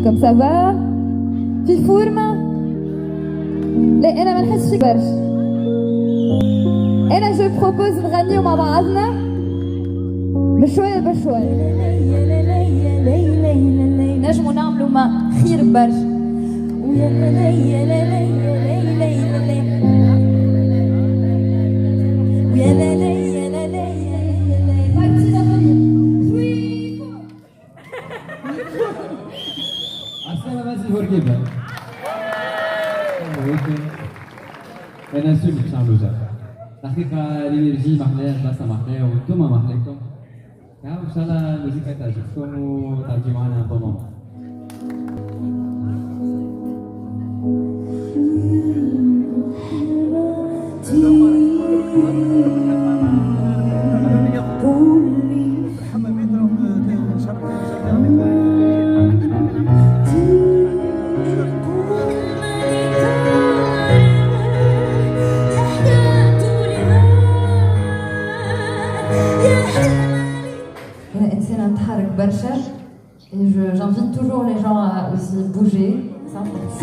عليكم سافا في فورمة؟ لا أنا ما نحسش برشا. أنا جو بروبوز نغنيو مع بعضنا بشوية بشوية. نجمو نعملو مع خير برشا. ويا أنا سوي باش نعملو زاد. الحقيقة الإنرجي محلاها، البلاصة محلاها، وانتوما محلاكم. إن شاء الله الموسيقى تعجبكم وتعطي معنا بون مومون. J'invite toujours les gens à aussi bouger. C'est important.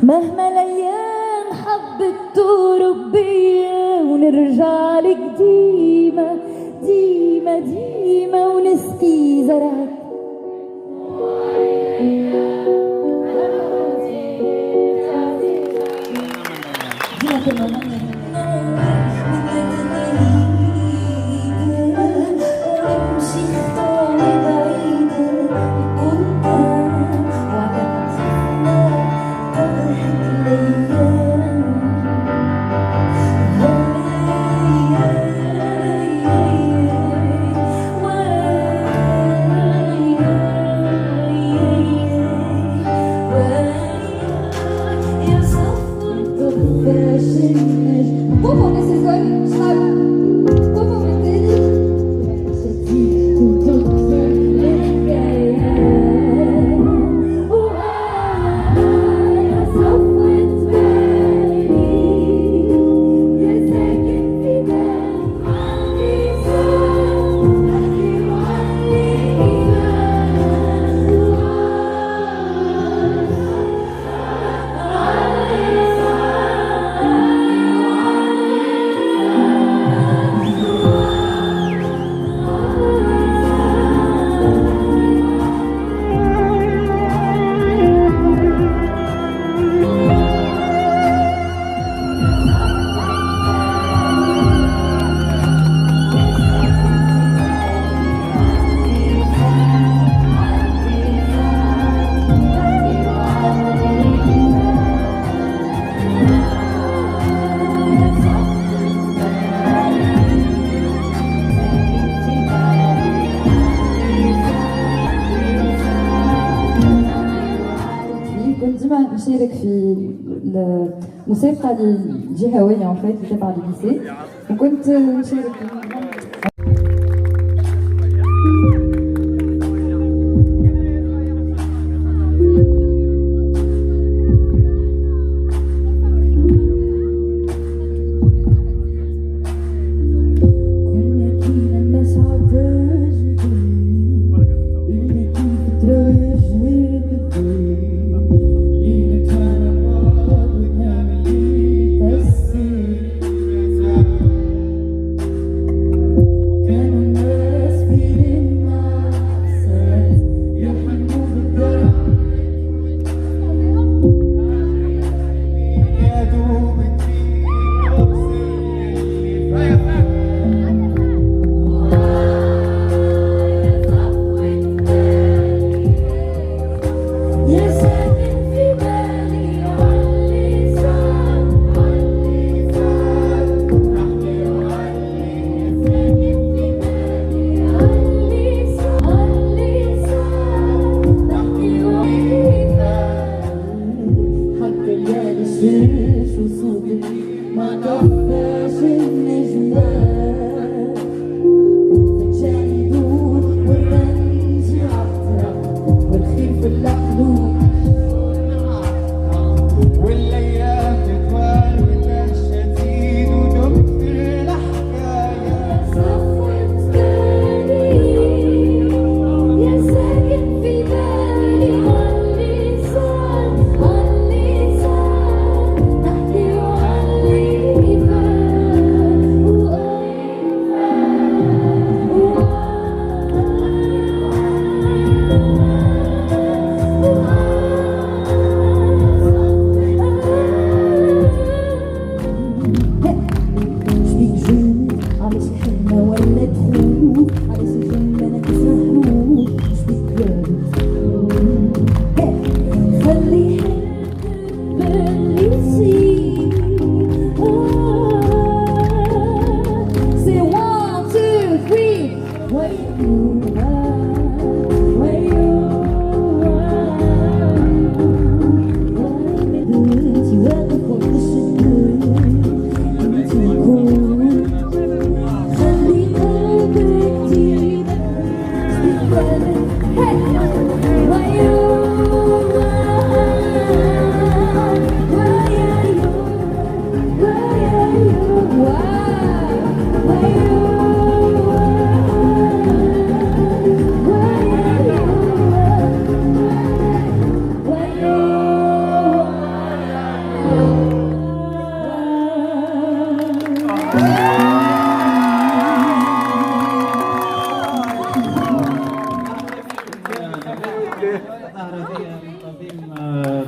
مهما الايام حبت تهرب بيا ونرجع لك ديما ديما ديما ونسقي زرعك يا صفر طفاش النجم الموسيقى الجهوية en fait اللي تبع الليسي وكنت نشارك ما طفاش النجمات الجايدون والرنج عطرة والخير في القلوب والايام تطول والشتيد ونكثر الحكاية صفوة بالي يا ساكن في بالي عاللسان نحكي وعاللي ولا تخوف على سجن ما نتسرحوش خلي بالي يصير سي 1 2 3 انتي واقف وقت الشتاء انتي الكون من تنظيم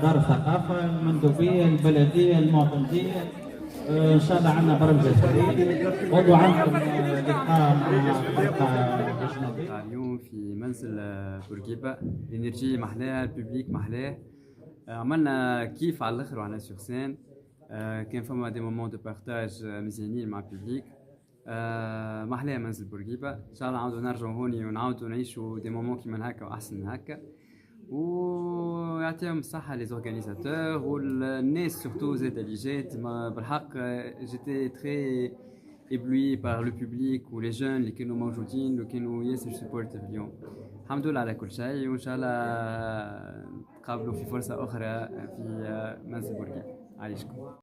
دار الثقافة المندوبية البلدية المعتمدية. إن شاء الله عندنا برمجة جديدة غدوة عندكم لقاء مع فرقة أجنبية. اليوم في منزل بورقيبة الانرجي محلاها الببليك محلاه عملنا كيف على الاخر وعلى سور سين كان فما دي مومون دو بارتاج مزيانين مع الببليك محلاها منزل بورقيبة ان شاء الله نعاودو نرجعو هوني ونعاودو نعيشو دي مومون كيما هكا واحسن من هكا ويعطيهم الصحة لي زورغانيزاتور والناس سورتو زاد اللي جات بالحق جيتي تري ébloui par le public ou les jeunes اللي كانوا موجودين اللي كانوا ياسر سبورتيف اليوم. الحمد لله على كل شيء وان شاء الله نتقابلوا في فرصة أخرى في منزل بورقيبة. عايشكم.